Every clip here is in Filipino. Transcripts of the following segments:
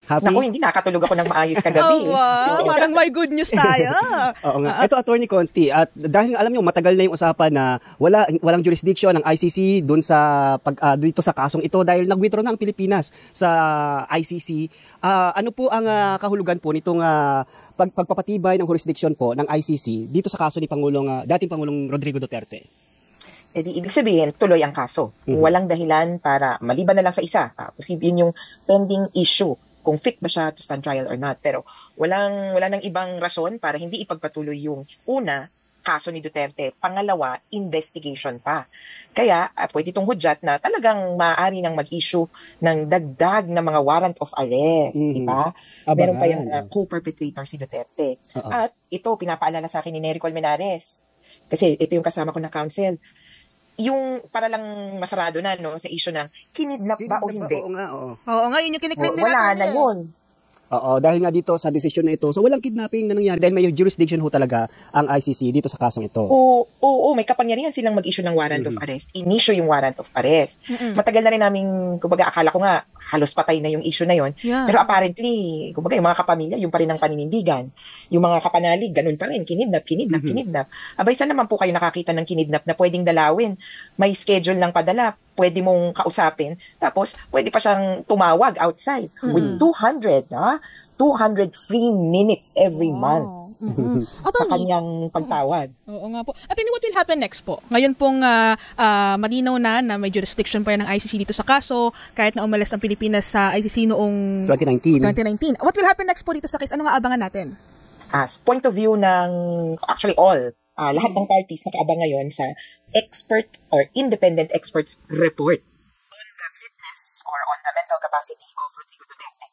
Happy? Naku, hindi nakatulog ako ng maayos kagabi. Wow, parang may good news tayo. Oo nga. Ito, Attorney Conti, at dahil alam niyo matagal na yung usapan na walang jurisdiction ng ICC doon sa dito sa kasong ito dahil nag-withdraw na ang Pilipinas sa ICC. Ano po ang kahulugan po nitong pagpapatibay ng jurisdiction po ng ICC dito sa kaso ni dating Pangulong Rodrigo Duterte? Ibig sabihin, tuloy ang kaso. Walang dahilan para maliban na lang sa isa. Posible yung pending issue kung fit ba siya to stand trial or not. Pero wala nang ibang rason para hindi ipagpatuloy yung una, kaso ni Duterte. Pangalawa, investigation pa. Kaya, pwede itong hudyat na talagang maaari nang mag-issue ng dagdag na mga warrant of arrest, di ba? Meron pa yung co-perpetrator si Duterte. At ito, pinapaalala sa akin ni Nery Colmenares. Kasi ito yung kasama ko na counsel. Yung para lang masarado na sa issue ng kinidnap ba o hindi. Oo nga, yun yung kiniklaim nila. Wala na yun. Oo, dahil nga dito sa desisyon na ito, so walang kidnapping na nangyari dahil may jurisdiction ho talaga ang ICC dito sa kasong ito. Oo, may kapangyarihan silang mag-issue ng warrant of arrest. In-issue yung warrant of arrest. Matagal na rin namin, kumbaga akala ko nga, halos patay na yung issue na yon. Yeah. Pero apparently, kumbaga yung mga kapamilya, yung pa rin ang paninindigan. Yung mga kapanalig, ganun pa rin, kinidnap. Abay, saan naman po kayo nakakita ng kinidnap na pwedeng dalawin? May schedule ng padala, pwede mong kausapin, tapos pwede pa siyang tumawag outside with 200 free minutes every month. Sa kanyang pagtawad. Oo nga po. At what will happen next po? Ngayon pong malinaw na may jurisdiction pa yan ng ICC dito sa kaso, kahit na umalis ang Pilipinas sa ICC noong 2019. What will happen next po dito sa case? Ano nga abangan natin? Point of view ng, actually all, lahat ng parties nakaabang ngayon sa expert or independent experts report on the fitness or on the mental capacity of Rodrigo Duterte.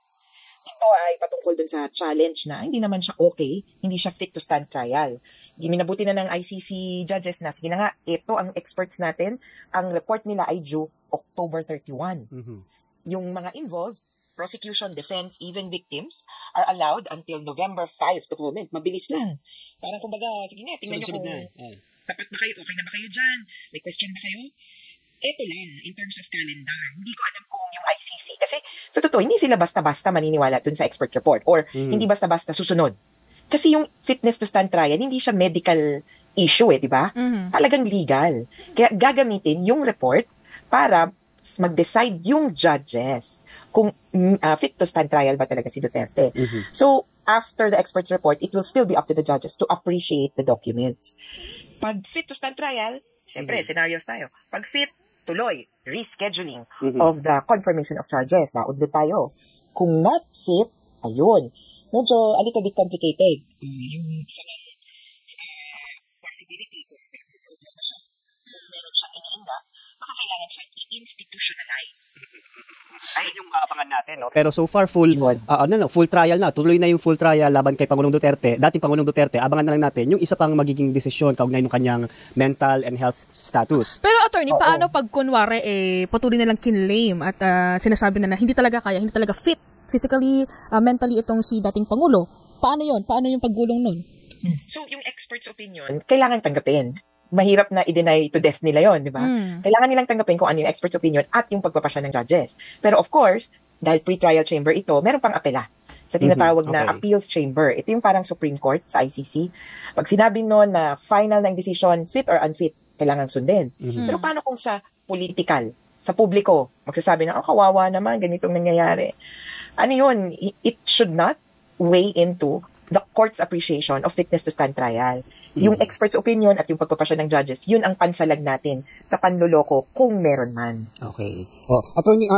Ito ay patungkol dun sa challenge na hindi naman siya okay, hindi siya fit to stand trial. Minabuti na ng ICC judges na, sige na nga, ito ang experts natin, ang report nila ay due October 31. Yung mga involved, prosecution, defense, even victims, are allowed until November 5 to comment. Mabilis lang. Parang kumbaga, sige nga, tingnan nyo kung tapat ba kayo, okay na ba kayo dyan, may question ba kayo? Ito lang, in terms of calendar, hindi ko alam kung yung ICC, kasi sa totoo, hindi sila basta-basta maniniwala dun sa expert report or hindi basta-basta susunod. Kasi yung fitness to stand trial, hindi siya medical issue di ba? Talagang legal. Kaya gagamitin yung report para mag-decide yung judges kung fit to stand trial ba talaga si Duterte. So, after the expert's report, it will still be up to the judges to appreciate the documents. Pag fit to stand trial, syempre, scenarios tayo. Pag fit, tuloy, rescheduling of the confirmation of charges. Naudlo tayo. Kung not fit, ayun. Medyo a little bit complicated. Yung possibility kung may problema siya, kung meron siyang iniinda, baka kailangan siyang i-institutionalize. Ay, yung abangan natin, no? Pero so far, full trial na. Tuloy na yung full trial laban kay Pangulong Duterte, dating Pangulong Duterte. Abangan na lang natin yung isa pang magiging desisyon kaugnay ng kanyang mental and health status. Pero attorney, paano pag kunwari patuloy na lang kinlaim at sinasabi na hindi talaga kaya, hindi talaga fit physically, mentally itong si dating Pangulo? Paano yon? Paano yung paggulong nun? So, yung expert's opinion, kailangan tanggapin. Mahirap na i-deny to death nila yon, di ba? Kailangan nilang tanggapin kung ano yung expert's opinion at yung pagpapasya ng judges. Pero of course, dahil pre-trial chamber ito, meron pang apela sa tinatawag na appeals chamber. Ito yung parang Supreme Court sa ICC. Pag sinabi noon na final ng decision, fit or unfit, kailangan sundin. Pero paano kung sa political, sa publiko, magsasabi na, kawawa naman, ganitong nangyayari. Ano yun? It should not weigh into the court's appreciation of fitness to stand trial. Yung expert's opinion at yung pagpapasya ng judges, yun ang pansalag natin sa panloloko kung meron man. Okay. Attorney,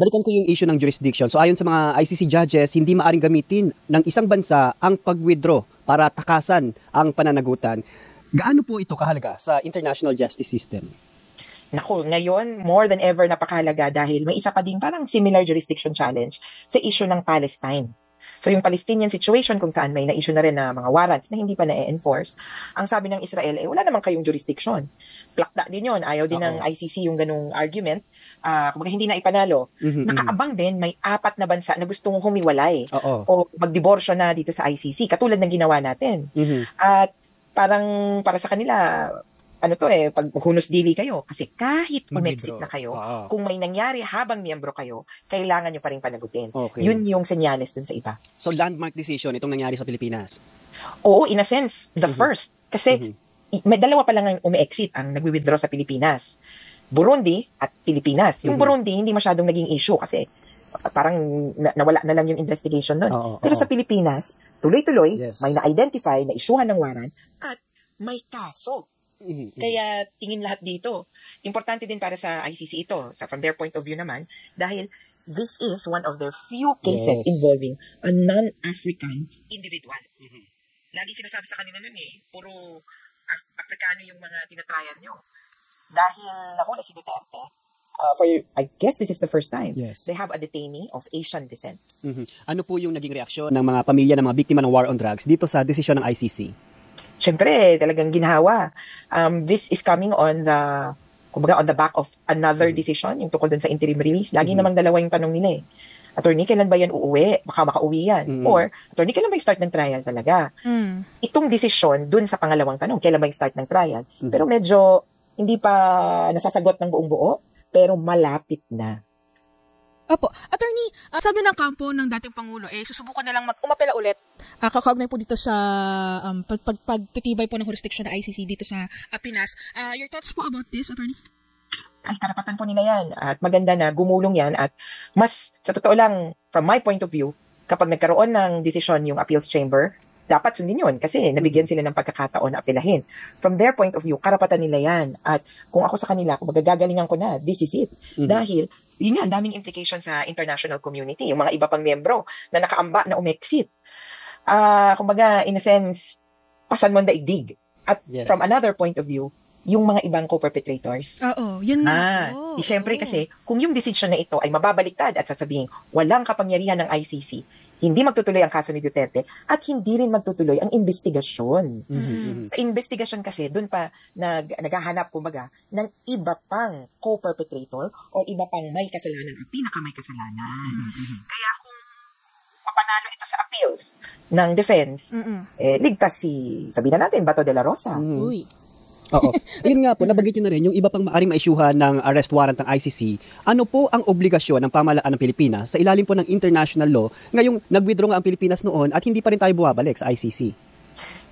balikan ko yung issue ng jurisdiction. So ayon sa mga ICC judges, hindi maaring gamitin ng isang bansa ang pag-withdraw para takasan ang pananagutan. Gaano po ito kahalaga sa international justice system? Naku, ngayon, more than ever napakahalaga dahil may isa pa ding parang similar jurisdiction challenge sa issue ng Palestine. So yung Palestinian situation kung saan may na-issue na rin na mga warrants na hindi pa na-enforce, ang sabi ng Israel, wala naman kayong jurisdiction. Plakda din yun. Ayaw din ng ICC yung ganung argument. Kumbaga hindi na ipanalo. Nakaabang din, may 4 na bansa na gustong humiwalay o magdiborsyo na dito sa ICC, katulad ng ginawa natin. At parang para sa kanila, pag maghunos dili kayo. Kasi kahit umexit Mag-withdraw. na kayo, Oo. kung may nangyari habang miyembro kayo, kailangan nyo pa rin panagutin. Okay. Yun yung senyales dun sa iba. So landmark decision itong nangyari sa Pilipinas. Oo, in a sense, the first. Kasi may dalawa pa lang ang umi-exit, ang nagwi-withdraw sa Pilipinas. Burundi at Pilipinas. Yung Burundi, hindi masyadong naging issue kasi parang nawala na lang yung investigation doon. Pero sa Pilipinas, tuloy-tuloy, Yes. may na-identify, na-issuehan ng warrant, at may kaso. Kaya tingin lahat dito. Importante din para sa ICC ito, from their point of view naman, dahil this is one of their few cases Yes. involving a non-African individual. Lagi sinasabi sa kanila nun puro Afrikano yung mga tinatryan nyo. Dahil nahuli si Duterte, I guess this is the first time, Yes. they have a detainee of Asian descent. Ano po yung naging reaksyon ng mga pamilya ng mga biktima ng war on drugs dito sa desisyon ng ICC? Siyempre, talagang ginhawa. This is coming on the back of another decision, yung tungkol dun sa interim release. Lagi namang dalawa yung tanong nila Attorney, kailan ba yan uuwi? Baka makauwi yan. Or, attorney, kailan ba yung start ng trial talaga? Itong desisyon dun sa pangalawang tanong, kailan ba yung start ng trial? Pero medyo hindi pa nasasagot ng buong buo, pero malapit na. Opo. Attorney, sabi ng kampo ng dating Pangulo, susubukan na lang umapela ulit. Kakaugnay po dito sa pagtitibay po ng jurisdiction ng ICC dito sa Pinas. Your thoughts po about this, Attorney? Ay, karapatan po nila yan. At maganda na gumulong yan. At mas, sa totoo lang, from my point of view, kapag nagkaroon ng desisyon yung appeals chamber, dapat sundin yun kasi nabigyan sila ng pagkakataon na apelahin. From their point of view, karapatan nila yan. At kung ako sa kanila, kung magagagalingan ko na, this is it. Dahil, yun nga, ang daming implications sa international community. Yung mga iba pang miyembro na nakaamba na umexit. Kumbaga, in a sense, pasan mo ang daigdig. At from another point of view, yung mga ibang co-perpetrators. Oo, yun na. Siyempre kasi, kung yung decision na ito ay mababaliktad at sasabihin, walang kapangyarihan ng ICC, hindi magtutuloy ang kaso ni Duterte at hindi rin magtutuloy ang investigasyon. Sa investigasyon kasi, dun pa naghahanap, kumbaga, ng iba pang co-perpetrator o iba pang may kasalanan o pinakamay kasalanan. Kaya kung papanalo ito sa appeals ng defense, ligtas sabihin na natin, Bato de la Rosa. Uy. Oo. Ayun nga po, nabanggit nyo na rin yung iba pang maaring maisyuhan ng arrest warrant ng ICC. Ano po ang obligasyon ng pamahalaan ng Pilipinas sa ilalim po ng international law ngayong nag-withdraw nga ang Pilipinas noon at hindi pa rin tayo bumabalik sa ICC?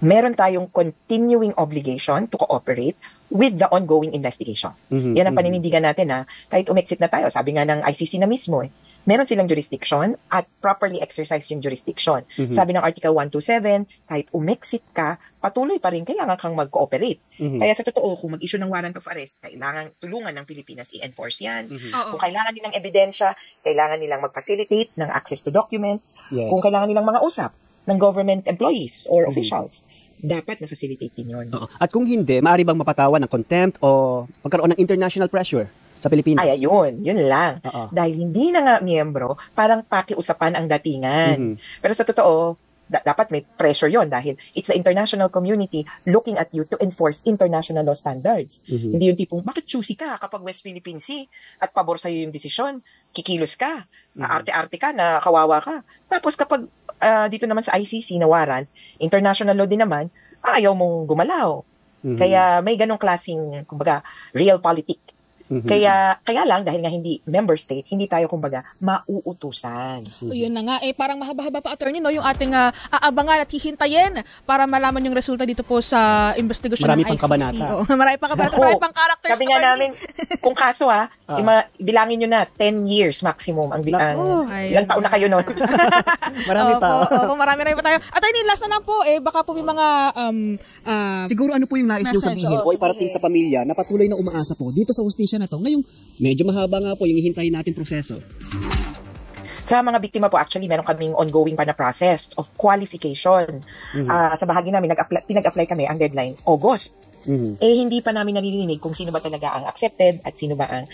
Meron tayong continuing obligation to cooperate with the ongoing investigation. Yan ang paninindigan natin na kahit umexit na tayo, sabi nga ng ICC na mismo meron silang jurisdiction at properly exercise yung jurisdiction. Sabi ng Article 127, kahit umexit ka, patuloy pa rin, kailangan kang mag-cooperate. Kaya sa totoo, kung mag-issue ng warrant of arrest, kailangan tulungan ng Pilipinas i-enforce yan. Kung kailangan nilang ebidensya, kailangan nilang mag-facilitate ng access to documents. Kung kailangan nilang mga usap ng government employees or officials, dapat na-facilitate din yun. At kung hindi, maaari bang mapatawan ng contempt o magkaroon ng international pressure sa Pilipinas? Ay, ayun. Yun lang. Dahil hindi na nga miyembro, parang pakiusapan ang datingan. Pero sa totoo, dapat may pressure yon dahil it's the international community looking at you to enforce international law standards. Hindi yung tipong, bakit choosy ka kapag West Philippine Sea at pabor sa'yo yung desisyon? Kikilos ka, arte-arte ka, na kawawa ka. Tapos kapag dito naman sa ICC na warrant, international law din naman, ayaw mong gumalaw. Kaya may ganong klaseng, kumbaga, real Kaya lang, dahil nga hindi member state, hindi tayo, kumbaga, mauutusan. Yun na nga, parang mahaba-haba pa, attorney, no? Yung ating aabangan at hihintayin para malaman yung resulta dito po sa investigasyon ng ICC. Marami pang kabanata. Marami pang kabanata, marami pang characters. Sabi nga namin, kung kaso bilangin nyo na, 10 years maximum. Ilang taon na kayo nun? Marami pa. Marami pa tayo. Attorney, last na lang po, baka po may mga... Siguro ano po yung nais nyo sabihin o iparating sa pamilya na patuloy na umaasa po dito sa hustisya na to. Ngayong medyo mahaba nga po yung hihintayin natin proseso. Sa mga biktima po, actually, meron kaming ongoing pa na process of qualification. Sa bahagi namin, pinag-apply kami, ang deadline, August. Hindi pa namin naririnig kung sino ba talaga ang accepted at sino ba ang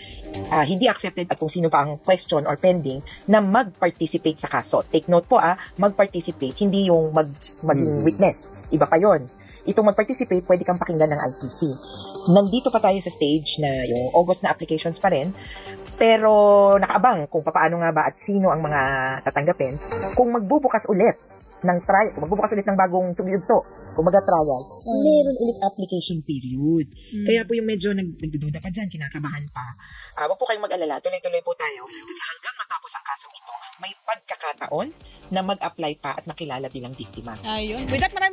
hindi accepted at kung sino pa ang question or pending na mag-participate sa kaso. Take note po, mag-participate, hindi yung maging witness. Iba pa yon. Itong mag-participate, pwede kang pakinggan ng ICC. Nandito pa tayo sa stage na yung August na applications pa rin, pero nakaabang kung paano nga ba at sino ang mga tatanggapin. Kung magbubukas ulit ng trial, kung magbubukas ulit ng bagong sumiyugto, kumaga trial, meron ulit application period. Kaya po yung medyo nagdududa pa dyan, kinakabahan pa. Wag po kayong mag-alala, tuloy-tuloy po tayo. Kasi hanggang matapos ang kasong ito, may pagkakataon na mag-apply pa at makilala bilang biktima. Ayun. With that, maraming